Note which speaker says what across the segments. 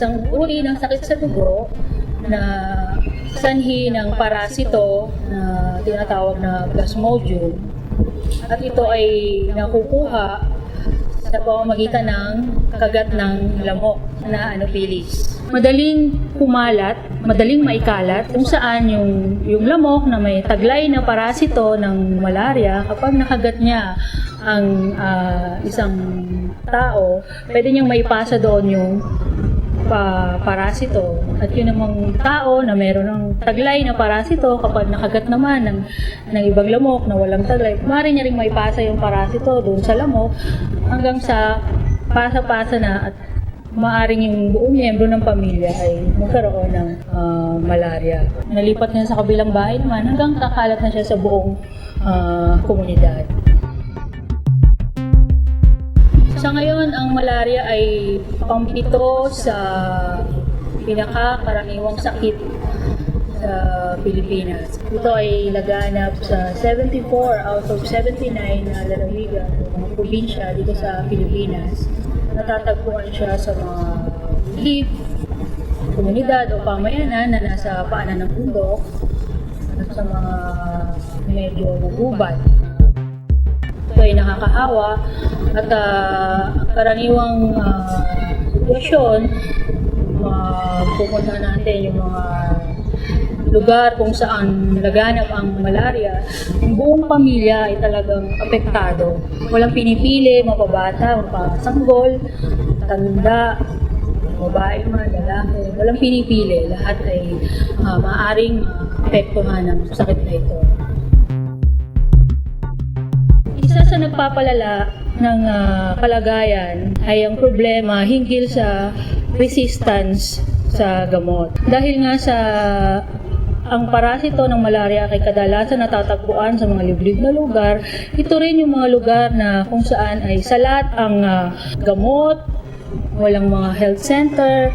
Speaker 1: isang uri ng sakit sa dugo na sanhi ng parasito na tinatawag na Plasmodium. At ito ay nakukuha sa pamamagitan ng kagat ng lamok na Anopheles. Madaling kumalat, madaling maikalat kung saan yung lamok na may taglay na parasito ng malaria, kapag nakagat niya ang isang tao, pwede niyang maipasa doon yung parasito. At yun namang tao na meron ng taglay na parasito, kapag nakagat naman ng ibang lamok na walang taglay, maaari niya rin maipasa yung parasito doon sa lamok hanggang sa pasa-pasa na at maaaring yung buong miyembro ng pamilya ay magkaroon ng malaria. Nalipat niya sa kabilang bahay naman hanggang kakalat na siya sa buong komunidad. Sa ngayon, ang malaria ay pang-7 sa pinakakaraniwang sakit sa Pilipinas. Ito ay laganap sa 74 out of 79 na lalawigan o mga probinsya dito sa Pilipinas. Natatagpuan siya sa mga liip, komunidad o pamayanan na nasa paanan ng bundok at sa mga medyo magubat. Ito ay nakakahawa at karaniwang sitwasyon, pupunta natin yung mga lugar kung saan laganap ang malaria, ang buong pamilya ay talagang apektado. Walang pinipili, mapabata, mapasanggol, tanda, babae man, lalaki, walang pinipili. Lahat ay maaaring apektuhan ng sakit na ito. Isa sa nagpapalala ng kalagayan ay ang problema hinggil sa resistance sa gamot. Dahil nga sa ang parasito ng malaria kay kadalasan natatagpuan sa mga liblib na lugar, ito rin yung mga lugar na kung saan ay salat ang gamot, walang mga health center,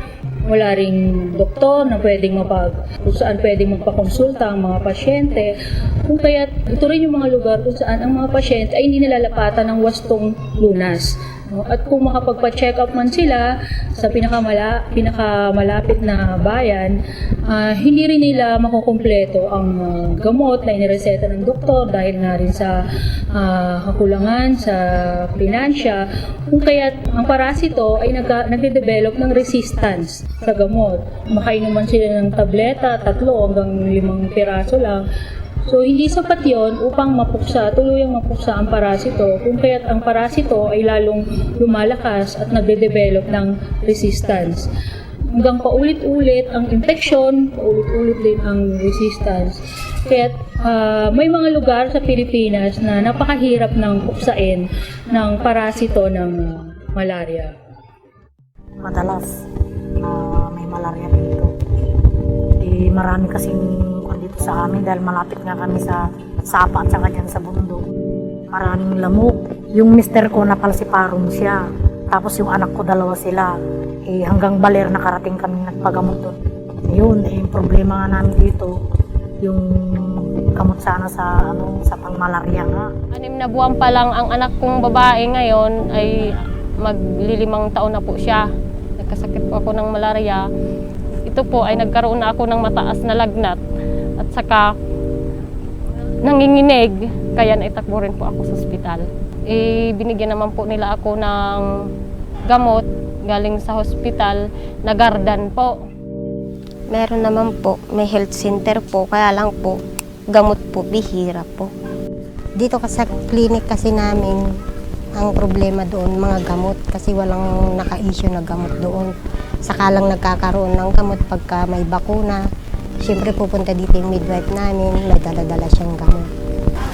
Speaker 1: wala ring doktor na kung saan pwedeng magpakonsulta ang mga pasyente. Kung kaya ito rin yung mga lugar kung saan ang mga pasyente ay hindi nilalapatan ng wastong lunas. At kung makapagpa-check up man sila sa pinakamalapit na bayan, hindi rin nila makukumpleto ang gamot na inireseta ng doktor dahil nga rin sa kakulangan sa pinansya. Kung kaya ang parasito ay nagde-develop ng resistance sa gamot. Makainom man sila ng tableta, 3 hanggang 5 piraso lang. So, hindi sapat yun upang tuluyang mapuksa ang parasito, kung kaya't ang parasito ay lalong lumalakas at nagde-develop ng resistance. Hanggang paulit-ulit ang infection, paulit-ulit din ang resistance. Kaya't may mga lugar sa Pilipinas na napakahirap ng puksain ng parasito ng malaria.
Speaker 2: Madalas may malaria dito. Marami kasing dito sa amin dahil malapit nga kami sa sapa at saka dyan sa bundok. Maraming lamok. Yung mister ko napalsiparon siya. Tapos yung anak ko 2 sila. Hanggang Baler nakarating kami nagpagamot doon. Yun, yung problema nga namin dito, yung gamot sana sa pangmalarya nga.
Speaker 3: 6 na buwan pa lang ang anak kong babae ngayon ay magli5 taon na po siya. Nagkasakit po ako ng malaria. Ito po ay nagkaroon na ako ng mataas na lagnat at saka nanginginig, kaya naitakbo rin po ako sa ospital. Binigyan naman po nila ako ng gamot galing sa hospital na Gardan po.
Speaker 4: Meron naman po, may health center po, kaya lang po, gamot po, bihira po. Dito sa clinic kasi namin, ang problema doon, mga gamot, kasi walang naka-issue na gamot doon. Saka lang nagkakaroon ng gamot pagka may bakuna. Siyempre pupunta dito yung midwife namin, nadala-dala siyang gamot.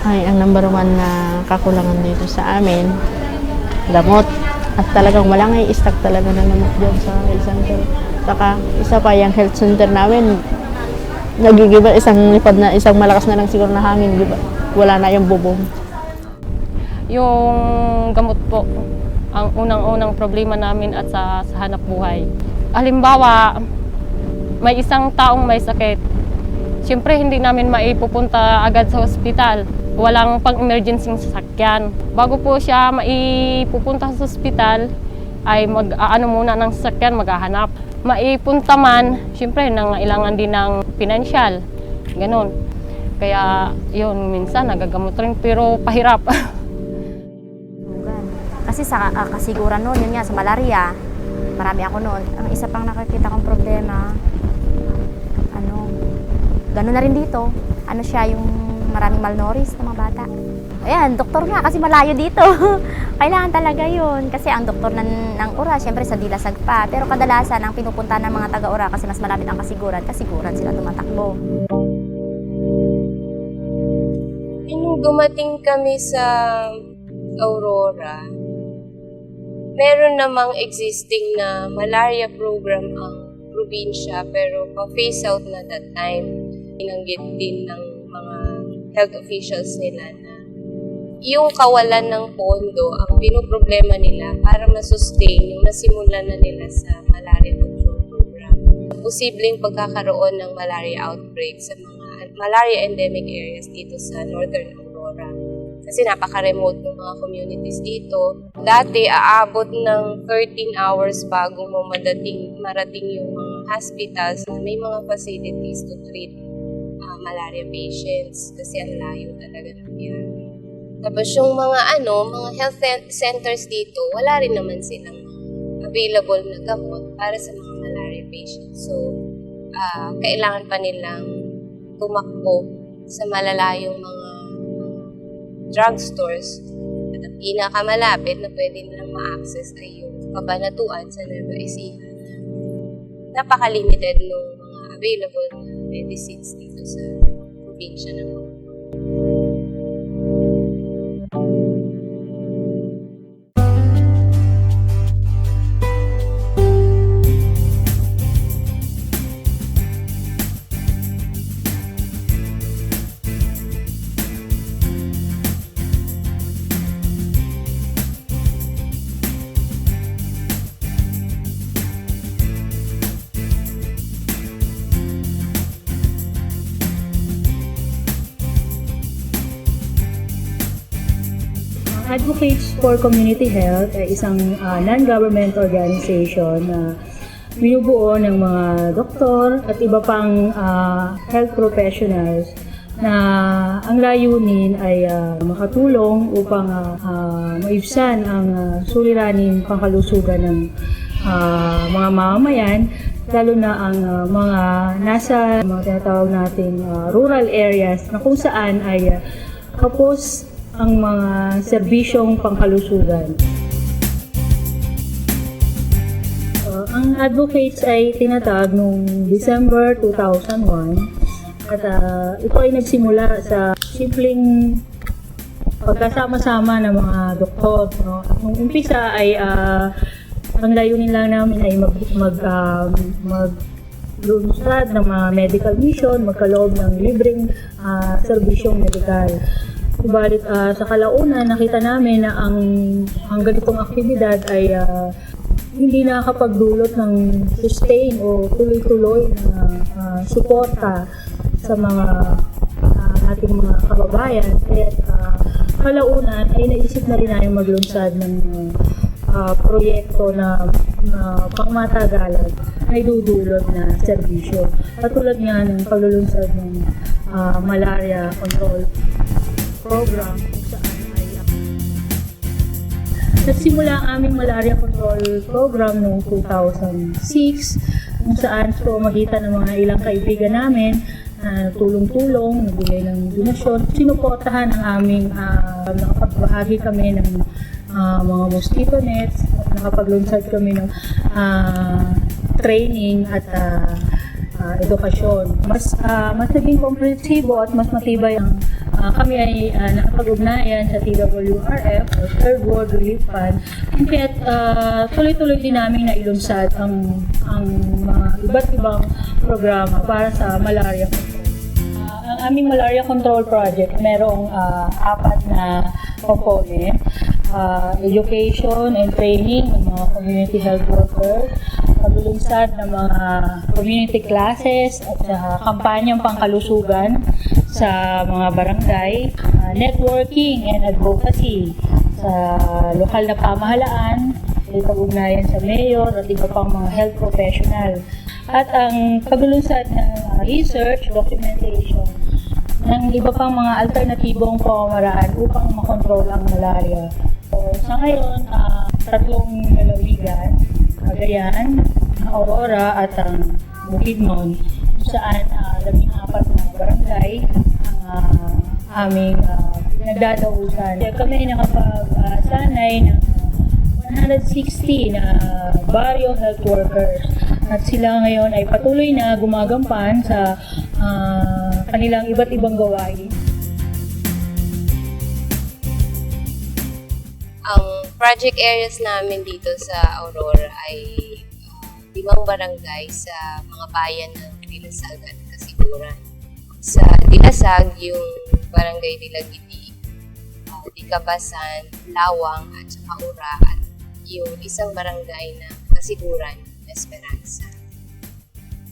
Speaker 5: Ay, ang number 1 na kakulangan dito sa amin, gamot. At talagang walang i-stock talaga ng gamot dyan sa health center. Saka isa pa yung health center namin, nagigiba isang malakas na lang siguro na hangin, diba? Wala na yung bubong.
Speaker 3: Yung gamot po, ang unang-unang problema namin at sa hanap buhay. Halimbawa, may isang taong may sakit. Siyempre, hindi namin maipupunta agad sa ospital. Walang pang-emergency sasakyan. Bago po siya maipupunta sa ospital, ay mag-aano muna ng sasakyan, maghahanap. maipunta man, syempre nangailangan din ng pinansyal. Ganon. Kaya yun, minsan nagagamot rin pero pahirap.
Speaker 6: Kasi sa kasiguran noon, yun nga, sa malaria, marami ako noon. Ang isa pang nakikita kong problema, gano'n na rin dito. Siya yung maraming malnourished na mga bata. Ayan, doktor nga kasi malayo dito. Kailangan talaga yun. Kasi ang doktor ng URA, syempre sa Dilasag pa. Pero kadalasan, ang pinupunta ng mga taga-URA kasi mas malapit ang kasiguran sila tumatakbo.
Speaker 7: Nung dumating kami sa Aurora, meron namang existing na malaria program ang probinsya pero pa-phase out na that time. Inanggit din ng mga health officials nila na yung kawalan ng pondo ang pinoproblema nila para masustain yung nasimulan na nila sa malaria control program. Posibleng pagkakaroon ng malaria outbreak sa mga malaria endemic areas dito sa Northern Aurora. Kasi napaka-remote ng mga communities dito. Dati, aabot ng 13 hours bago mo marating yung mga hospitals na may mga facilities to treat malaria patients kasi ang layo talaga ng biyahe. Tapos yung mga health centers dito, wala rin naman silang available na gamot para sa mga malaria patients. So, kailangan pa nilang tumakbo sa malalayong mga drugstores. At ang pinakamalapit na pwede nilang ma-access ay yung Cabanatuan sa Nueva Ecija. Napaka-limited ng mga available na medicines dito sa probinsya ng
Speaker 1: Advocates for Community Health ay isang non-government organization na binubuo ng mga doktor at iba pang health professionals na ang layunin ay makatulong upang maibsan ang suliraning pangkalusugan ng mga mamamayan, lalo na ang mga nasa mga tinatawag nating rural areas na kung saan ay kapos ang mga serbisyong pangkalusugan. Ang advocates ay tinatag noong December 2001 at ito ay nagsimula sa simpleng pagkasama-sama ng mga doktor. No? Nung umpisa ay ang layunin lang namin ay mag-lunsad ng mga medical mission, magkaloob ng libreng serbisyong medikal. Subalit sa kalaunan, nakita namin na ang ganitong aktibidad ay hindi nakakapagdulot ng sustain o tuloy-tuloy na suporta sa mga ating mga kababayan. Kaya kalaunan ay naisip na rin namin maglunsad ng proyekto na pangmatagalan ay dudulot na serbisyo. Katulad nga ng paglulunsad ng malaria control program kung saan ay nagsimula ang aming malaria control program noong 2006 kung saan sa magitan ng mga ilang kaibigan namin na tulong-tulong, nagbigay ng donasyon, sinuportahan ang aming nakapagbahagi kami ng mga mosquito nets, nakapaglunsad kami ng training at edukasyon. Mas naging komprehensibo at mas matibay ang kami ay nakapag-ugnayan sa TWRF o Third World Relief Fund. Kaya tuloy-tuloy din namin na ilunsad ang mga iba't ibang programa para sa malaria control. Ang aming malaria control project merong 4 na component. Education and training ng mga community health workers, paglulunsad ng mga community classes at kampanyang pangkalusugan sa mga barangay, networking and advocacy sa lokal na pamahalaan, may pag-ugnayan sa mayor at iba pang mga health professional. At ang paglulunsad ng research, documentation, ng iba pang mga alternatibong pamamaraan upang makontrol ang malaria. So, sa ngayon, 3 lalawigan, Cagayan, Aurora at ang Bukidnon, kung saan 14 na barangay ang aming nagdadausan. Kami ay nakapag-sanay ng 160 na barrio health workers at sila ngayon ay patuloy na gumagampan sa kanilang iba't ibang gawain.
Speaker 7: Ang project areas namin dito sa Aurora ay 5 barangay sa mga bayan ng Dilasag at Kasiguran. Sa Dilasag, yung barangay Dilagiti, Dikabasan, Lawang at saka Ura, at yung isang barangay na Kasiguran, Esperanza.